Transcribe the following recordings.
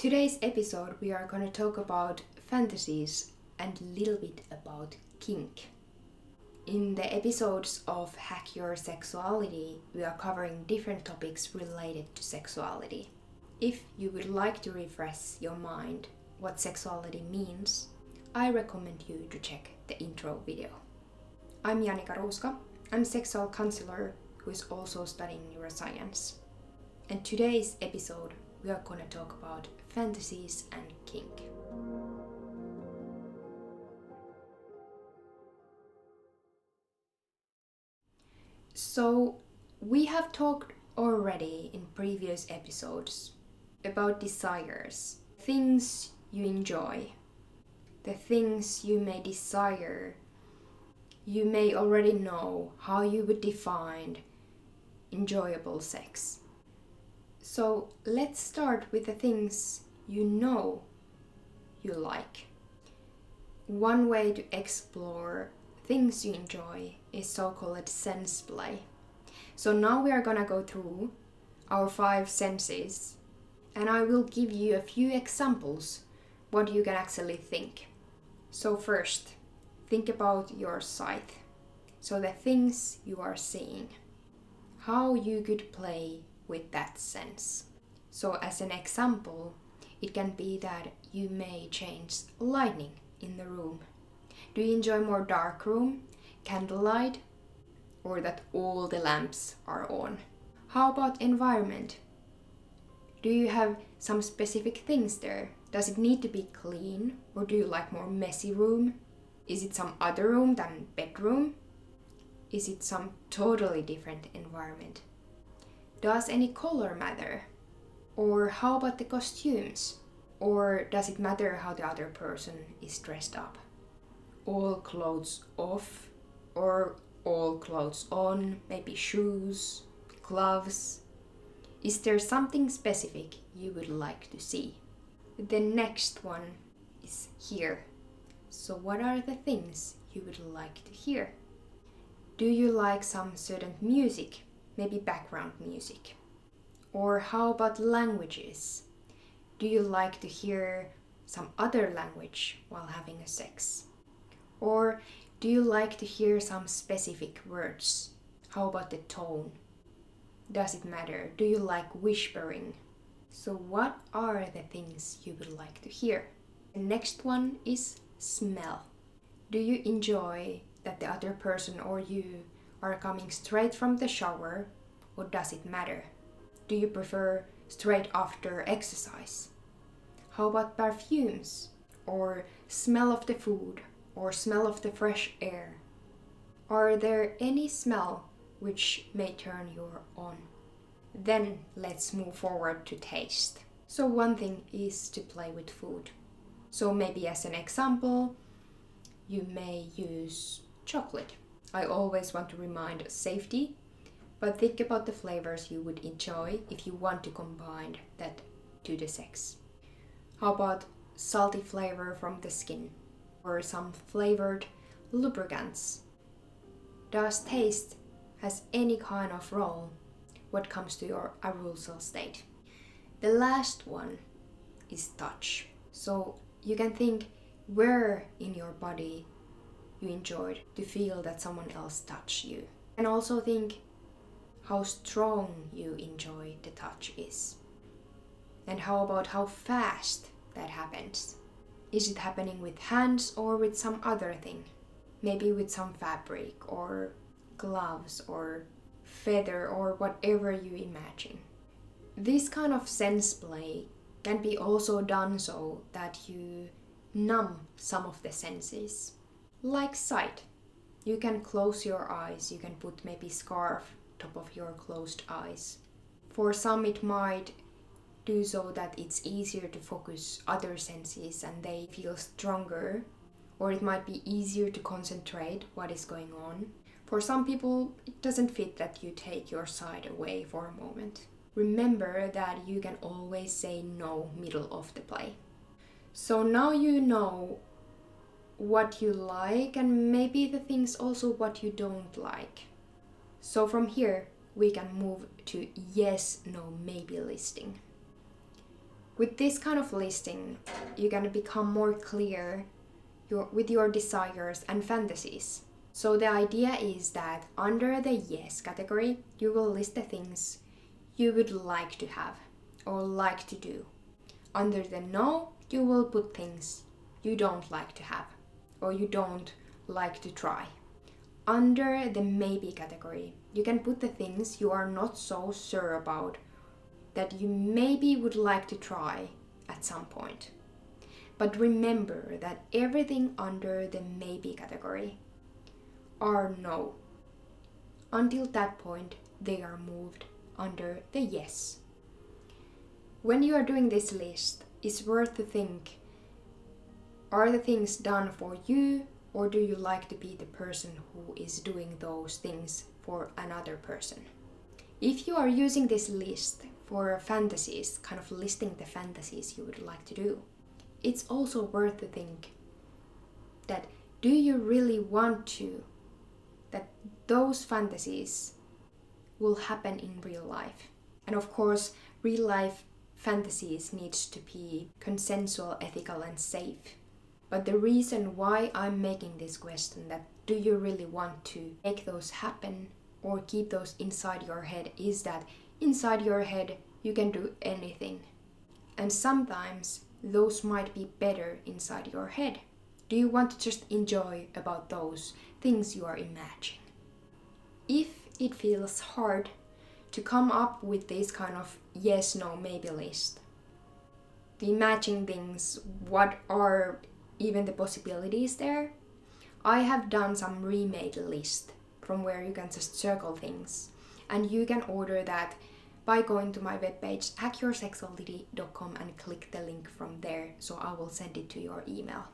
Today's episode we are going to talk about fantasies and a little bit about kink. In the episodes of Hack Your Sexuality, we are covering different topics related to sexuality. If you would like to refresh your mind what sexuality means, I recommend you to check the intro video. I'm Janika Ruuska. I'm a sexual counselor who is also studying neuroscience. And today's episode we are going to talk about fantasies and kink. So, we have talked already in previous episodes about desires, things you enjoy, the things you may desire. You may already know how you would define enjoyable sex. So let's start with the things you know you like. One way to explore things you enjoy is so-called sense play. So now we are gonna go through our 5 senses and I will give you a few examples what you can actually think. So first, think about your sight. So the things you are seeing. How you could play with that sense. So as an example, it can be that you may change lighting in the room. Do you enjoy more dark room, candlelight, or that all the lamps are on? How about environment? Do you have some specific things there? Does it need to be clean, or do you like more messy room? Is it some other room than bedroom? Is it some totally different environment? Does any color matter? Or how about the costumes? Or does it matter how the other person is dressed up? All clothes off or all clothes on, maybe shoes, gloves. Is there something specific you would like to see? The next one is hear. So what are the things you would like to hear? Do you like some certain music? Maybe background music. Or how about languages? Do you like to hear some other language while having a sex? Or do you like to hear some specific words? How about the tone? Does it matter? Do you like whispering? So what are the things you would like to hear? The next one is smell. Do you enjoy that the other person or you are coming straight from the shower, or does it matter? Do you prefer straight after exercise? How about perfumes? Or smell of the food? Or smell of the fresh air? Are there any smell which may turn you on? Then let's move forward to taste. So one thing is to play with food. So maybe as an example, you may use chocolate. I always want to remind safety, but think about the flavors you would enjoy if you want to combine that to the sex. How about salty flavor from the skin or some flavored lubricants? Does taste has any kind of role when it comes to your arousal state? The last one is touch. So you can think where in your body you enjoyed to feel that someone else touched you. And also think how strong you enjoy the touch is. And how about how fast that happens? Is it happening with hands or with some other thing? Maybe with some fabric or gloves or feather or whatever you imagine. This kind of sense play can be also done so that you numb some of the senses. Like sight. You can close your eyes, you can put maybe scarf top of your closed eyes. For some it might do so that it's easier to focus other senses and they feel stronger, or it might be easier to concentrate what is going on. For some people it doesn't fit that you take your sight away for a moment. Remember that you can always say no middle of the play. So now you know what you like and maybe the things also what you don't like. So from here we can move to yes, no, maybe listing. With this kind of listing, you're gonna become more clear with your desires and fantasies. So the idea is that under the yes category, you will list the things you would like to have or like to do. Under the no, you will put things you don't like to have or you don't like to try. Under the maybe category, you can put the things you are not so sure about that you maybe would like to try at some point. But remember that everything under the maybe category are no. Until that point, they are moved under the yes. When you are doing this list, it's worth to think, are the things done for you, or do you like to be the person who is doing those things for another person? If you are using this list for fantasies, kind of listing the fantasies you would like to do, it's also worth to think that do you really want to that those fantasies will happen in real life? And of course, real life fantasies needs to be consensual, ethical and safe. But the reason why I'm making this question, that do you really want to make those happen or keep those inside your head, is that inside your head you can do anything. And sometimes those might be better inside your head. Do you want to just enjoy about those things you are imagining? If it feels hard to come up with this kind of yes, no, maybe list, to imagine things, what are even the possibilities there, I have done some remade list from where you can just circle things, and you can order that by going to my webpage hackyoursexuality.com and click the link from there, so I will send it to your email.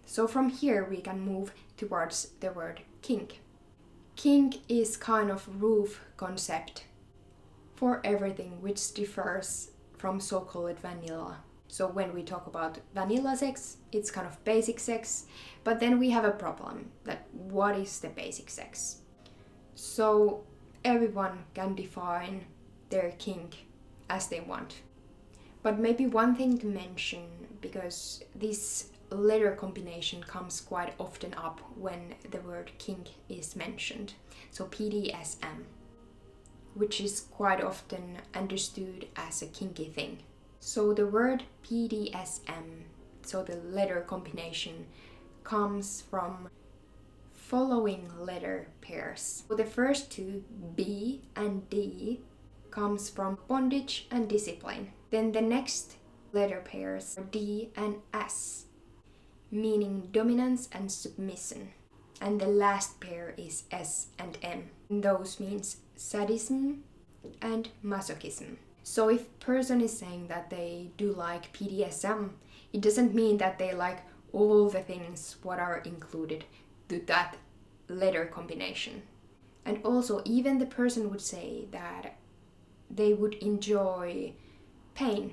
So from here we can move towards the word kink. Kink is kind of roof concept for everything which differs from so-called vanilla. So when we talk about vanilla sex, it's kind of basic sex, but then we have a problem that what is the basic sex? So everyone can define their kink as they want. But maybe one thing to mention, because this letter combination comes quite often up when the word kink is mentioned. So BDSM, which is quite often understood as a kinky thing. So the word BDSM, so the letter combination, comes from following letter pairs. So the first two, B and D, comes from bondage and discipline. Then the next letter pairs are D and S, meaning dominance and submission. And the last pair is S and M. And those means sadism and masochism. So if a person is saying that they do like BDSM, it doesn't mean that they like all the things what are included to that letter combination. And also, even the person would say that they would enjoy pain.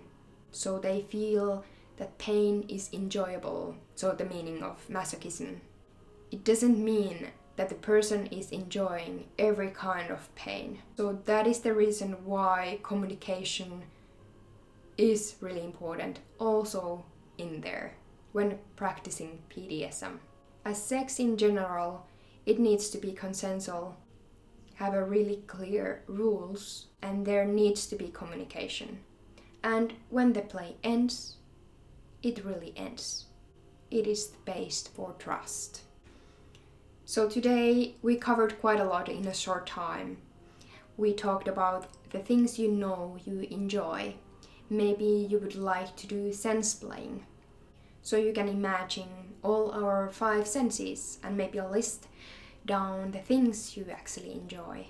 So they feel that pain is enjoyable. So the meaning of masochism. It doesn't mean that the person is enjoying every kind of pain. So that is the reason why communication is really important also in there when practicing BDSM. As sex in general, it needs to be consensual, have a really clear rules, and there needs to be communication. And when the play ends, it really ends. It is based for trust. So today we covered quite a lot in a short time. We talked about the things you know you enjoy. Maybe you would like to do sense playing. So you can imagine all our 5 senses and maybe list down the things you actually enjoy.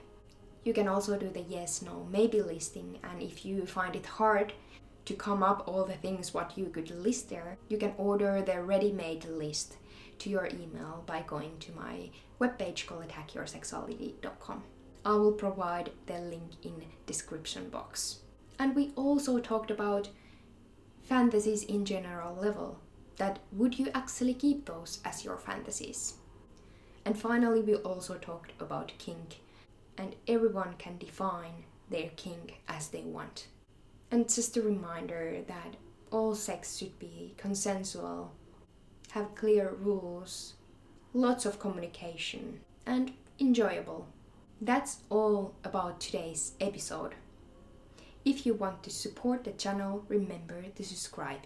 You can also do the yes, no, maybe listing, and if you find it hard to come up all the things what you could list there, you can order the ready-made list to your email by going to my webpage called hackyoursexuality.com. I will provide the link in description box. And we also talked about fantasies in general level, that would you actually keep those as your fantasies? And finally we also talked about kink, and everyone can define their kink as they want. And just a reminder that all sex should be consensual, have clear rules, lots of communication, and enjoyable. That's all about today's episode. If you want to support the channel, remember to subscribe.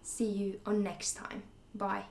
See you on next time. Bye.